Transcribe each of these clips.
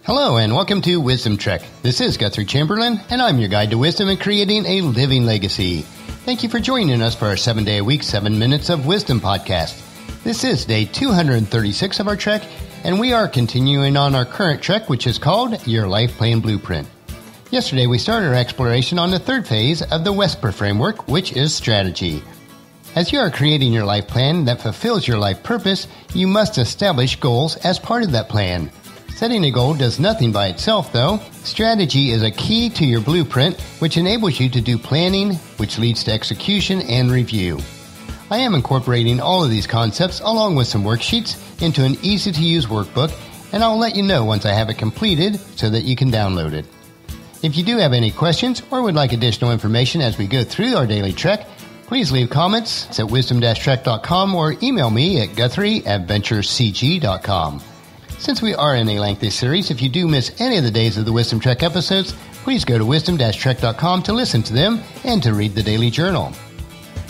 Hello and welcome to Wisdom Trek. This is Guthrie Chamberlain and I'm your guide to wisdom and creating a living legacy. Thank you for joining us for our 7-day-a-week, 7 Minutes of Wisdom podcast. This is day 236 of our trek and we are continuing on our current trek, which is called Your Life Plan Blueprint. Yesterday we started our exploration on the third phase of the WESPR framework, which is strategy. As you are creating your life plan that fulfills your life purpose, you must establish goals as part of that plan. Setting a goal does nothing by itself, though. Strategy is a key to your blueprint, which enables you to do planning, which leads to execution and review. I am incorporating all of these concepts along with some worksheets into an easy-to-use workbook, and I'll let you know once I have it completed so that you can download it. If you do have any questions or would like additional information as we go through our daily trek, please leave comments at wisdom-trek.com or email me at guthrie@venturecg.com. Since we are in a lengthy series, if you do miss any of the days of the Wisdom Trek episodes, please go to wisdom-trek.com to listen to them and to read the daily journal.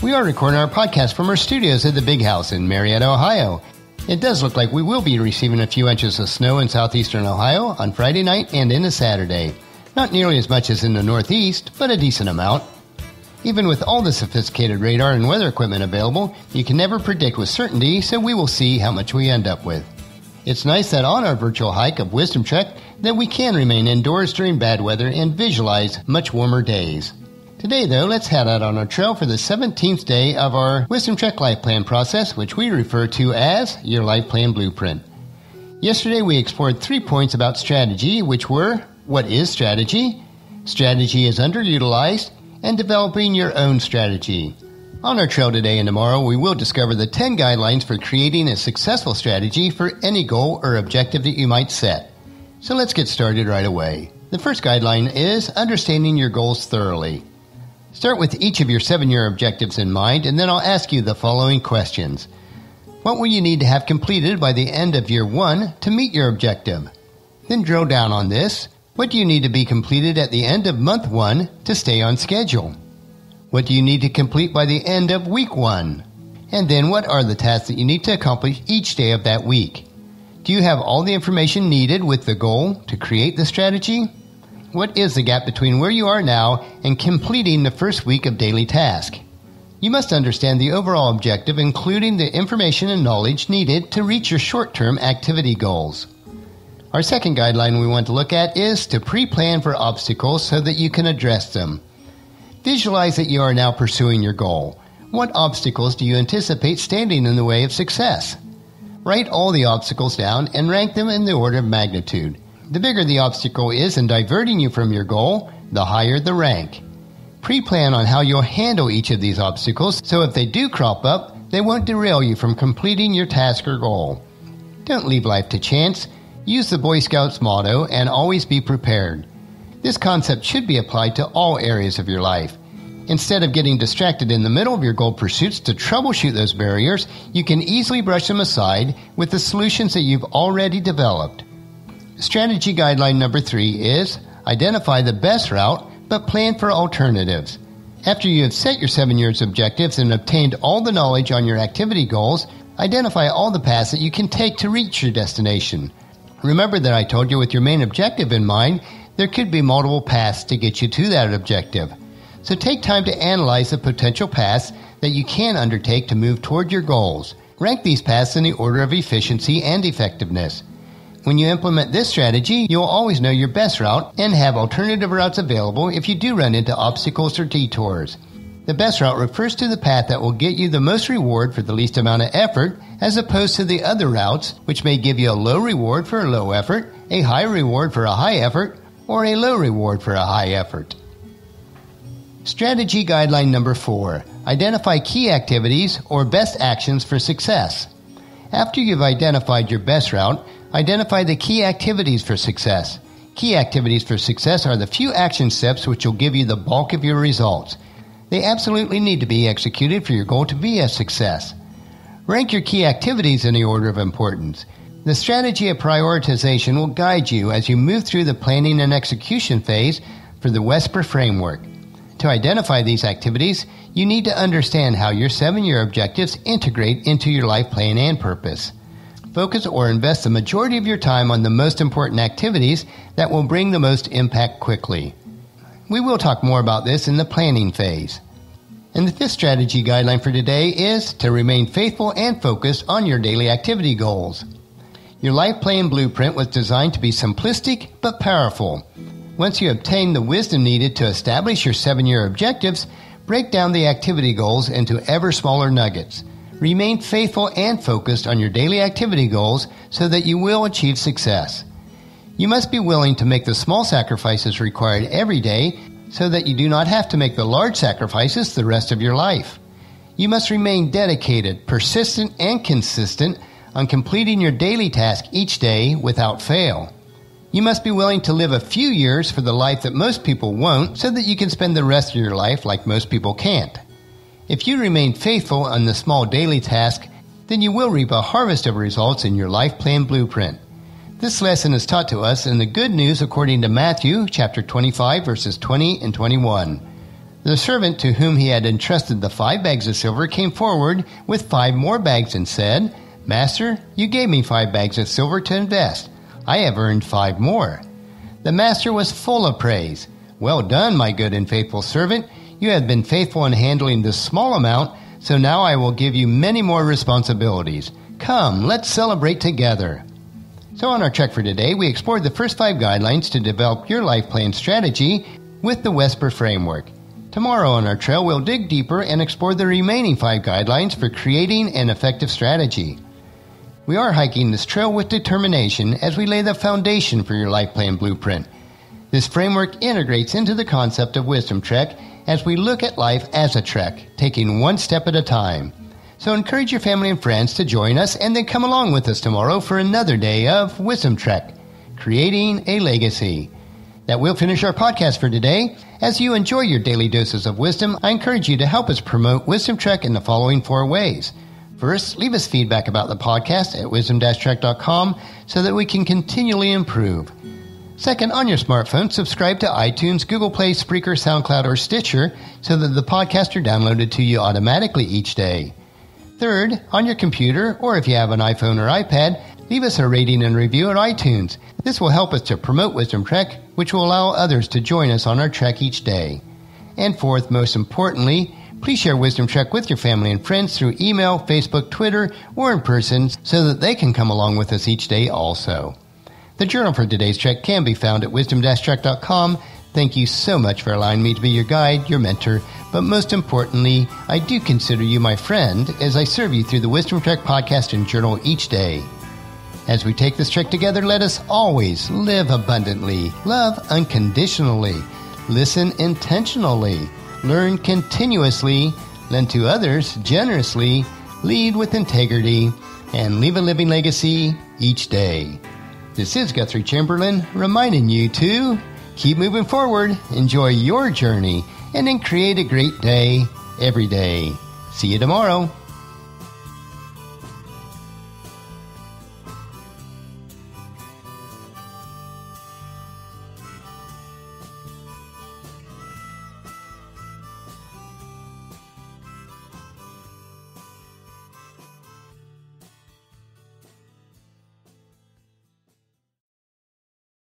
We are recording our podcast from our studios at the Big House in Marietta, Ohio. It does look like we will be receiving a few inches of snow in southeastern Ohio on Friday night and into Saturday. Not nearly as much as in the Northeast, but a decent amount. Even with all the sophisticated radar and weather equipment available, you can never predict with certainty, so we will see how much we end up with. It's nice that on our virtual hike of Wisdom Trek that we can remain indoors during bad weather and visualize much warmer days. Today, though, let's head out on our trail for the 17th day of our Wisdom Trek Life Plan process, which we refer to as Your Life Plan Blueprint. Yesterday, we explored 3 points about strategy, which were: what is strategy? Strategy is underutilized, and developing your own strategy. On our trail today and tomorrow, we will discover the 10 guidelines for creating a successful strategy for any goal or objective that you might set. So let's get started right away. The first guideline is understanding your goals thoroughly. Start with each of your 7-year objectives in mind, and then I'll ask you the following questions. What will you need to have completed by the end of year 1 to meet your objective? Then drill down on this. What do you need to be completed at the end of month 1 to stay on schedule? What do you need to complete by the end of week 1? And then what are the tasks that you need to accomplish each day of that week? Do you have all the information needed with the goal to create the strategy? What is the gap between where you are now and completing the first week of daily task? You must understand the overall objective, including the information and knowledge needed to reach your short-term activity goals. Our second guideline we want to look at is to pre-plan for obstacles so that you can address them. Visualize that you are now pursuing your goal. What obstacles do you anticipate standing in the way of success? Write all the obstacles down and rank them in the order of magnitude. The bigger the obstacle is in diverting you from your goal, the higher the rank. Pre-plan on how you'll handle each of these obstacles so if they do crop up, they won't derail you from completing your task or goal. Don't leave life to chance. Use the Boy Scouts motto and always be prepared. This concept should be applied to all areas of your life. Instead of getting distracted in the middle of your goal pursuits to troubleshoot those barriers, you can easily brush them aside with the solutions that you've already developed. Strategy guideline number 3 is identify the best route, but plan for alternatives. After you have set your 7 years objectives and obtained all the knowledge on your activity goals, identify all the paths that you can take to reach your destination. Remember that I told you with your main objective in mind, there could be multiple paths to get you to that objective. So take time to analyze the potential paths that you can undertake to move toward your goals. Rank these paths in the order of efficiency and effectiveness. When you implement this strategy, you'll always know your best route and have alternative routes available if you do run into obstacles or detours. The best route refers to the path that will get you the most reward for the least amount of effort, as opposed to the other routes, which may give you a low reward for a low effort, a high reward for a high effort, or a low reward for a high effort. Strategy guideline number 4. Identify key activities or best actions for success. After you've identified your best route, identify the key activities for success. Key activities for success are the few action steps which will give you the bulk of your results. They absolutely need to be executed for your goal to be a success. Rank your key activities in the order of importance. The strategy of prioritization will guide you as you move through the planning and execution phase for the WESPR framework. To identify these activities, you need to understand how your 7-year objectives integrate into your life plan and purpose. Focus or invest the majority of your time on the most important activities that will bring the most impact quickly. We will talk more about this in the planning phase. And the fifth strategy guideline for today is to remain faithful and focused on your daily activity goals. Your life plan blueprint was designed to be simplistic but powerful. Once you obtain the wisdom needed to establish your 7-year objectives, break down the activity goals into ever smaller nuggets. Remain faithful and focused on your daily activity goals so that you will achieve success. You must be willing to make the small sacrifices required every day so that you do not have to make the large sacrifices the rest of your life. You must remain dedicated, persistent, and consistent on completing your daily task each day without fail. You must be willing to live a few years for the life that most people won't so that you can spend the rest of your life like most people can't. If you remain faithful on the small daily task, then you will reap a harvest of results in your life plan blueprint. This lesson is taught to us in the Good News according to Matthew chapter 25 verses 20 and 21. The servant to whom he had entrusted the 5 bags of silver came forward with 5 more bags and said, "Master, you gave me 5 bags of silver to invest. I have earned 5 more." The master was full of praise. "Well done, my good and faithful servant. You have been faithful in handling this small amount, so now I will give you many more responsibilities. Come, let's celebrate together." So on our check for today, we explored the first 5 guidelines to develop your life plan strategy with the Wesper framework. Tomorrow on our trail, we'll dig deeper and explore the remaining 5 guidelines for creating an effective strategy. We are hiking this trail with determination as we lay the foundation for your life plan blueprint. This framework integrates into the concept of Wisdom Trek as we look at life as a trek, taking one step at a time. So encourage your family and friends to join us and then come along with us tomorrow for another day of Wisdom Trek, Creating a Legacy. That will finish our podcast for today. As you enjoy your daily doses of wisdom, I encourage you to help us promote Wisdom Trek in the following 4 ways. First, leave us feedback about the podcast at wisdom-trek.com so that we can continually improve. Second, on your smartphone, subscribe to iTunes, Google Play, Spreaker, SoundCloud, or Stitcher so that the podcasts are downloaded to you automatically each day. Third, on your computer, or if you have an iPhone or iPad, leave us a rating and review at iTunes. This will help us to promote Wisdom Trek, which will allow others to join us on our trek each day. And fourth, most importantly, please share Wisdom Trek with your family and friends through email, Facebook, Twitter, or in person so that they can come along with us each day also. The journal for today's trek can be found at wisdom-trek.com. Thank you so much for allowing me to be your guide, your mentor, but most importantly, I do consider you my friend as I serve you through the Wisdom Trek podcast and journal each day. As we take this trek together, let us always live abundantly, love unconditionally, listen intentionally, learn continuously, lend to others generously, lead with integrity, and leave a living legacy each day. This is Guthrie Chamberlain reminding you to keep moving forward, enjoy your journey, and then create a great day every day. See you tomorrow.